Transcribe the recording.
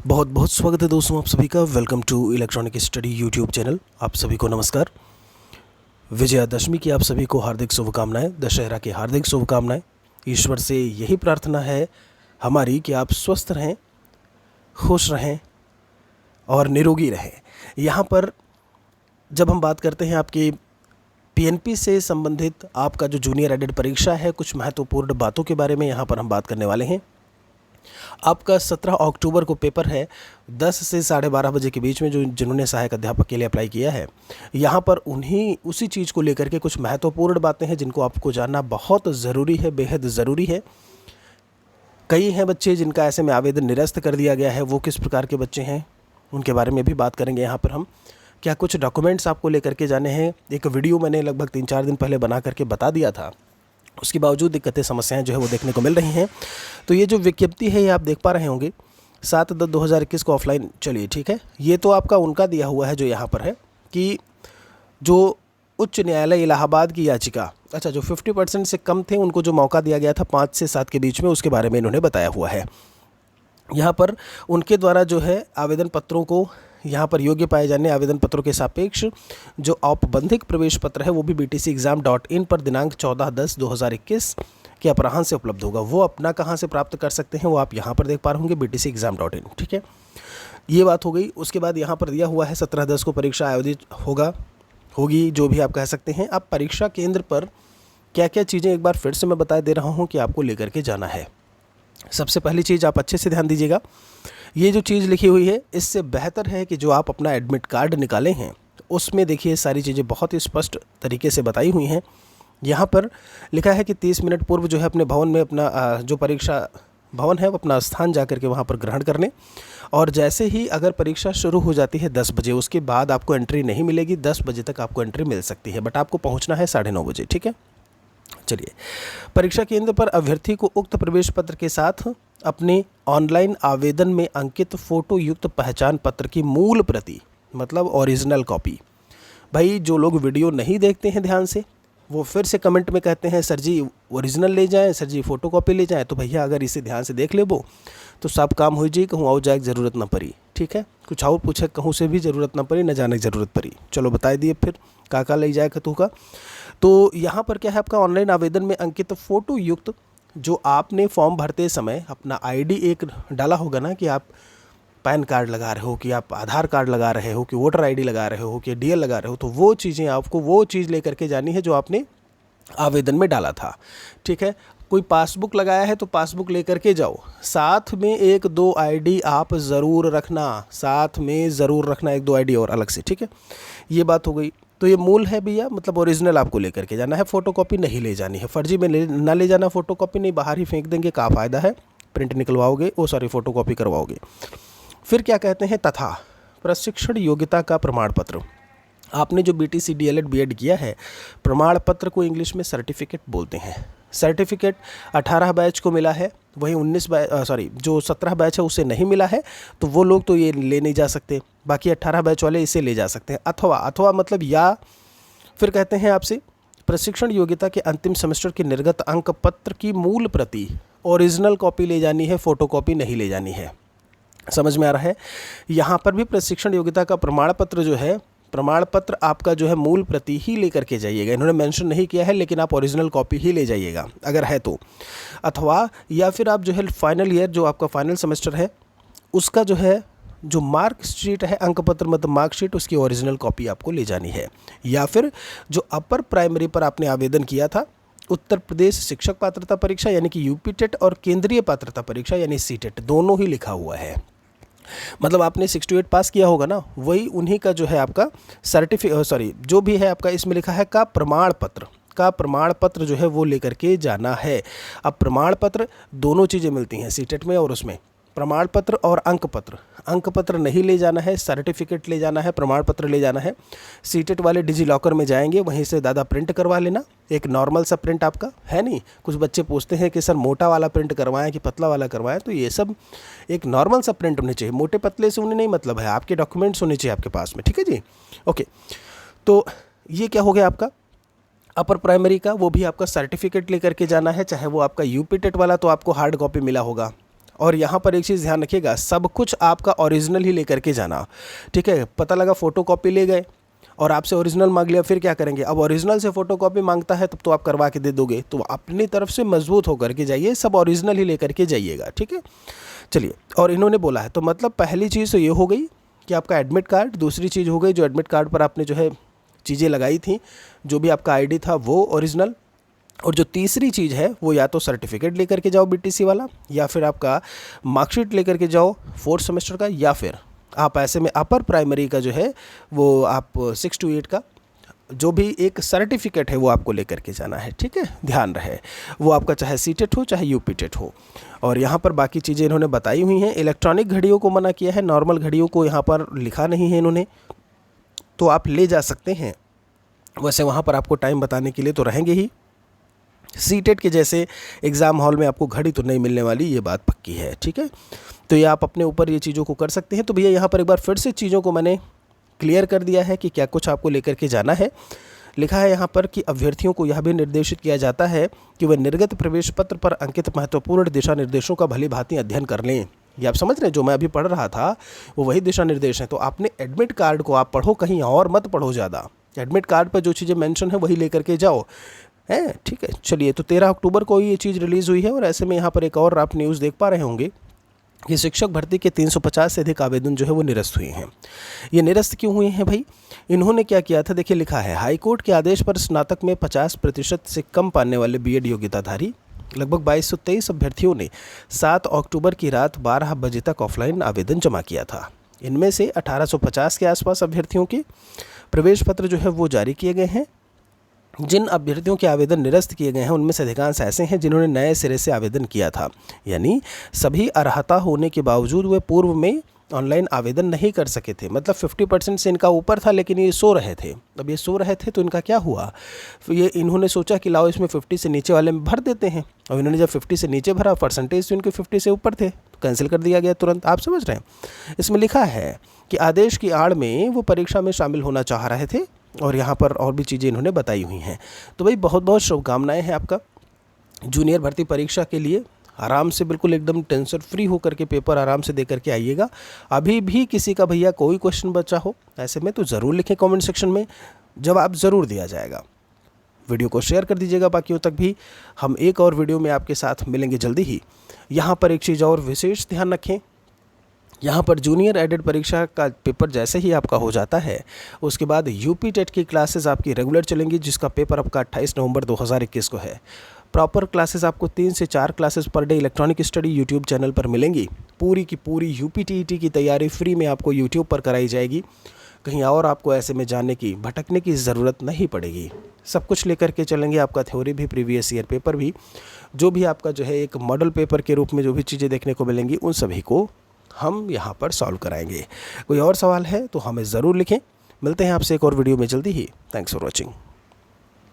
बहुत बहुत स्वागत है दोस्तों आप सभी का। Welcome to electronic study YouTube channel. आप सभी को नमस्कार। विजयादशमी की आप सभी को हार्दिक शुभकामनाएं, दशहरा की हार्दिक शुभकामनाएं। ईश्वर से यही प्रार्थना है हमारी कि आप स्वस्थ रहें, खुश रहें और निरोगी रहें। यहाँ पर जब हम बात करते हैं आपकी पीएनपी से संबंधित आपका जो जूनियर एडेड परीक्षा है, कुछ महत्वपूर्ण बातों के बारे में यहाँ पर हम बात करने वाले हैं। आपका 17 अक्टूबर को पेपर है 10 से 12:30 बजे के बीच में। जो जिन्होंने सहायक अध्यापक के लिए अप्लाई किया है, यहाँ पर उन्हीं उसी चीज़ को लेकर के कुछ महत्वपूर्ण बातें हैं जिनको आपको जानना बहुत ज़रूरी है, बेहद ज़रूरी है। कई हैं बच्चे जिनका ऐसे में आवेदन निरस्त कर दिया गया है। वो किस प्रकार के बच्चे हैं उनके बारे में भी बात करेंगे यहाँ पर हम। क्या कुछ डॉक्यूमेंट्स आपको लेकर के जाने हैं। एक वीडियो मैंने लगभग 3-4 दिन पहले बना करके बता दिया था, उसके बावजूद दिक्कतें समस्याएं जो है वो देखने को मिल रही हैं। तो ये जो विज्ञप्ति है ये आप देख पा रहे होंगे 7/10/2021 को ऑफलाइन। चलिए ठीक है, ये तो आपका उनका दिया हुआ है जो यहाँ पर है कि जो उच्च न्यायालय इलाहाबाद की याचिका, अच्छा जो 50% से कम थे उनको जो मौका दिया गया था 5 से 7 के बीच में, उसके बारे में इन्होंने बताया हुआ है। यहाँ पर उनके द्वारा जो है आवेदन पत्रों को यहाँ पर योग्य पाए जाने आवेदन पत्रों के सापेक्ष जो औपबंधिक प्रवेश पत्र है वो भी btcexam.in पर दिनांक 14/10/2021 के अपराह्न से उपलब्ध होगा। वो अपना कहाँ से प्राप्त कर सकते हैं वो आप यहाँ पर देख पा रहे होंगे, btcexam.in। ठीक है, ये बात हो गई। उसके बाद यहाँ पर दिया हुआ है 17/10 को परीक्षा आयोजित होगी, जो भी आप कह सकते हैं। अब परीक्षा केंद्र पर क्या क्या चीज़ें एक बार फिर से मैं बता दे रहा हूँ कि आपको लेकर के जाना है। सबसे पहली चीज़ आप अच्छे से ध्यान दीजिएगा, ये जो चीज़ लिखी हुई है इससे बेहतर है कि जो आप अपना एडमिट कार्ड निकाले हैं उसमें देखिए सारी चीज़ें बहुत ही स्पष्ट तरीके से बताई हुई हैं। यहाँ पर लिखा है कि 30 मिनट पूर्व जो है अपने भवन में अपना जो परीक्षा भवन है वो अपना स्थान जा करके वहाँ पर ग्रहण कर लें। और जैसे ही अगर परीक्षा शुरू हो जाती है 10 बजे, उसके बाद आपको एंट्री नहीं मिलेगी। 10 बजे तक आपको एंट्री मिल सकती है, बट आपको पहुँचना है 9:30 बजे। ठीक है, चलिए। परीक्षा केंद्र पर अभ्यर्थी को उक्त प्रवेश पत्र के साथ अपने ऑनलाइन आवेदन में अंकित फोटो युक्त पहचान पत्र की मूल प्रति, मतलब ओरिजिनल कॉपी। भाई जो लोग वीडियो नहीं देखते हैं ध्यान से, वो फिर से कमेंट में कहते हैं सर जी ओरिजिनल ले जाएं, सर जी फ़ोटो कॉपी ले जाएं। तो भैया अगर इसे ध्यान से देख ले वो तो सब काम हो जाए, कहूँ आओ जाए ज़रूरत ना पड़ी। ठीक है, कुछ और पूछे कहूँ से भी ज़रूरत ना पड़ी, न जाने की ज़रूरत पड़ी। चलो बता दिए फिर काका ले जाए कतू का। तो यहाँ पर क्या है, आपका ऑनलाइन आवेदन में अंकित फ़ोटो युक्त जो आपने फॉर्म भरते समय अपना आईडी एक डाला होगा ना, कि आप पैन कार्ड लगा रहे हो, कि आप आधार कार्ड लगा रहे हो, कि वोटर आईडी लगा रहे हो, कि डीएल लगा रहे हो, तो वो चीज़ें आपको वो चीज़ लेकर के जानी है जो आपने आवेदन में डाला था। ठीक है, कोई पासबुक लगाया है तो पासबुक लेकर के जाओ। साथ में 1-2 आईडी आप ज़रूर रखना, साथ में ज़रूर रखना 1-2 आईडी और अलग से। ठीक है, ये बात हो गई। तो ये मूल है भैया, मतलब ओरिजिनल आपको लेकर के जाना है, फ़ोटोकॉपी नहीं ले जानी है। फर्जी में ना ले जाना, फ़ोटोकॉपी नहीं, बाहर ही फेंक देंगे, क्या फ़ायदा है। प्रिंट निकलवाओगे, फ़ोटोकॉपी करवाओगे। फिर क्या कहते हैं, तथा प्रशिक्षण योग्यता का प्रमाण पत्र। आपने जो BTC DLED B.Ed किया है, प्रमाण पत्र को इंग्लिश में सर्टिफिकेट बोलते हैं। सर्टिफिकेट 18 बैच को मिला है, वहीं 17 बैच है उसे नहीं मिला है, तो वो लोग तो ये ले नहीं जा सकते। बाकी 18 बैच वाले इसे ले जा सकते हैं। अथवा मतलब या फिर कहते हैं आपसे प्रशिक्षण योग्यता के अंतिम सेमेस्टर के निर्गत अंक पत्र की मूल प्रति, ओरिजिनल कॉपी ले जानी है, फ़ोटोकॉपी नहीं ले जानी है। समझ में आ रहा है। यहाँ पर भी प्रशिक्षण योग्यता का प्रमाण पत्र जो है, प्रमाण पत्र आपका जो है मूल प्रति ही लेकर के जाइएगा। इन्होंने मेंशन नहीं किया है, लेकिन आप ओरिजिनल कॉपी ही ले जाइएगा अगर है तो। अथवा या फिर आप जो है फाइनल ईयर जो आपका फाइनल सेमेस्टर है उसका जो है जो मार्कशीट है, अंक पत्र मतलब मार्कशीट, उसकी ओरिजिनल कॉपी आपको ले जानी है। या फिर जो अपर प्राइमरी पर आपने आवेदन किया था, उत्तर प्रदेश शिक्षक पात्रता परीक्षा यानी कि यूपी टेट और केंद्रीय पात्रता परीक्षा यानी सीटेट, दोनों ही लिखा हुआ है। मतलब आपने 6 to 8 पास किया होगा ना, वही उन्हीं का जो है आपका जो भी है आपका इसमें लिखा है का प्रमाण पत्र जो है वो लेकर के जाना है। अब प्रमाण पत्र दोनों चीज़ें मिलती हैं सीटेट में और उसमें, प्रमाण पत्र और अंक पत्र नहीं ले जाना है, सर्टिफिकेट ले जाना है, प्रमाण पत्र ले जाना है। सीटेट वाले डिजी लॉकर में जाएंगे, वहीं से दादा प्रिंट करवा लेना, एक नॉर्मल सा प्रिंट आपका है नहीं। कुछ बच्चे पूछते हैं कि सर मोटा वाला प्रिंट करवाएं कि पतला वाला करवाएं, तो ये सब एक नॉर्मल सा प्रिंट होने चाहिए, मोटे पतले से उन्हें नहीं मतलब है, आपके डॉक्यूमेंट्स होने चाहिए आपके पास में। ठीक है जी, ओके। तो ये क्या हो गया आपका अपर प्राइमरी का, वो भी आपका सर्टिफिकेट लेकर के जाना है, चाहे वो आपका यूपी टेट वाला तो आपको हार्ड कॉपी मिला होगा, और यहाँ पर एक चीज़ ध्यान रखिएगा, सब कुछ आपका ओरिजिनल ही लेकर के जाना, ठीक है। पता लगा फ़ोटोकॉपी ले गए और आपसे ओरिजिनल मांग लिया, फिर क्या करेंगे? अब ओरिजिनल से फ़ोटोकॉपी मांगता है तब तो आप करवा के दे दोगे, तो अपनी तरफ से मजबूत होकर के जाइए, सब ओरिजिनल ही लेकर के जाइएगा, ठीक है। चलिए, और इन्होंने बोला है तो मतलब पहली चीज़ तो ये हो गई कि आपका एडमिट कार्ड, दूसरी चीज़ हो गई जो एडमिट कार्ड पर आपने जो है चीज़ें लगाई थी, जो भी आपका आईडी था वो ओरिजिनल, और जो तीसरी चीज़ है वो या तो सर्टिफिकेट लेकर के जाओ बीटीसी वाला, या फिर आपका मार्कशीट लेकर के जाओ 4th सेमेस्टर का, या फिर आप ऐसे में अपर प्राइमरी का जो है वो आप 6 to 8 का जो भी एक सर्टिफिकेट है वो आपको लेकर के जाना है, ठीक है। ध्यान रहे वो आपका चाहे सीटेट हो चाहे यूपीटेट हो। और यहाँ पर बाकी चीज़ें इन्होंने बताई हुई हैं। इलेक्ट्रॉनिक घड़ियों को मना किया है, नॉर्मल घड़ियों को यहाँ पर लिखा नहीं है इन्होंने, तो आप ले जा सकते हैं। वैसे वहाँ पर आपको टाइम बताने के लिए तो रहेंगे ही। सीटेट के जैसे एग्ज़ाम हॉल में आपको घड़ी तो नहीं मिलने वाली, ये बात पक्की है, ठीक है। तो ये आप अपने ऊपर ये चीज़ों को कर सकते हैं। तो भैया यहाँ पर एक बार फिर से चीज़ों को मैंने क्लियर कर दिया है कि क्या कुछ आपको लेकर के जाना है। लिखा है यहाँ पर कि अभ्यर्थियों को यह भी निर्देशित किया जाता है कि वह निर्गत प्रवेश पत्र पर अंकित महत्वपूर्ण दिशा निर्देशों का भली भांति अध्ययन कर लें। ये आप समझ रहे हैं, जो मैं अभी पढ़ रहा था वो वही दिशा निर्देश हैं। तो आपने एडमिट कार्ड को आप पढ़ो, कहीं और मत पढ़ो ज़्यादा। एडमिट कार्ड पर जो चीज़ें मेंशन है वही लेकर के जाओ, है, ठीक है। चलिए, तो 13 अक्टूबर को ये चीज़ रिलीज़ हुई है। और ऐसे में यहाँ पर एक और आप न्यूज़ देख पा रहे होंगे कि शिक्षक भर्ती के 350 से अधिक आवेदन जो है वो निरस्त हुए हैं। ये निरस्त क्यों हुए हैं भाई? इन्होंने क्या किया था, देखिए लिखा है, हाईकोर्ट के आदेश पर स्नातक में 50% से कम पाने वाले बीएड योग्यताधारी लगभग 2223 अभ्यर्थियों ने 7 अक्टूबर की रात 12 बजे तक ऑफलाइन आवेदन जमा किया था। इनमें से 1850 के आसपास अभ्यर्थियों के प्रवेश पत्र जो है वो जारी किए गए हैं। जिन अभ्यर्थियों के आवेदन निरस्त किए गए हैं उनमें से अधिकांश ऐसे हैं जिन्होंने नए सिरे से आवेदन किया था, यानी सभी अर्हता होने के बावजूद वे पूर्व में ऑनलाइन आवेदन नहीं कर सके थे। मतलब 50% से इनका ऊपर था, लेकिन ये सो रहे थे। अब ये सो रहे थे तो इनका क्या हुआ, फिर ये इन्होंने सोचा कि लाओ इसमें 50 से नीचे वाले में भर देते हैं। और इन्होंने जब 50 से नीचे भरा, परसेंटेज तो इनके 50 से ऊपर थे, तो कैंसिल कर दिया गया तुरंत। आप समझ रहे हैं, इसमें लिखा है कि आदेश की आड़ में वो परीक्षा में शामिल होना चाह रहे थे, और यहाँ पर और भी चीज़ें इन्होंने बताई हुई हैं। तो भाई बहुत बहुत शुभकामनाएं हैं आपका जूनियर भर्ती परीक्षा के लिए। आराम से बिल्कुल एकदम टेंशन फ्री होकर के पेपर आराम से दे करके आइएगा। अभी भी किसी का भैया कोई क्वेश्चन बचा हो ऐसे में तो ज़रूर लिखें कमेंट सेक्शन में, जवाब ज़रूर दिया जाएगा। वीडियो को शेयर कर दीजिएगा बाकियों तक भी। हम एक और वीडियो में आपके साथ मिलेंगे जल्दी ही। यहाँ पर एक चीज़ और विशेष ध्यान रखें, यहाँ पर जूनियर एडेड परीक्षा का पेपर जैसे ही आपका हो जाता है उसके बाद यूपी टेट की क्लासेस आपकी रेगुलर चलेंगी, जिसका पेपर आपका 28 नवंबर 2021 को है। प्रॉपर क्लासेस आपको 3 से 4 classes per day electronic study YouTube channel पर मिलेंगी। पूरी की पूरी यूपी टीईटी की तैयारी फ्री में आपको यूट्यूब पर कराई जाएगी। कहीं और आपको ऐसे में जाने की, भटकने की ज़रूरत नहीं पड़ेगी। सब कुछ लेकर के चलेंगे, आपका थ्योरी भी, प्रीवियस ईयर पेपर भी, जो भी आपका जो है एक मॉडल पेपर के रूप में जो भी चीज़ें देखने को मिलेंगी उन सभी को हम यहाँ पर सॉल्व कराएंगे। कोई और सवाल है तो हमें ज़रूर लिखें। मिलते हैं आपसे एक और वीडियो में जल्दी ही। Thanks for watching.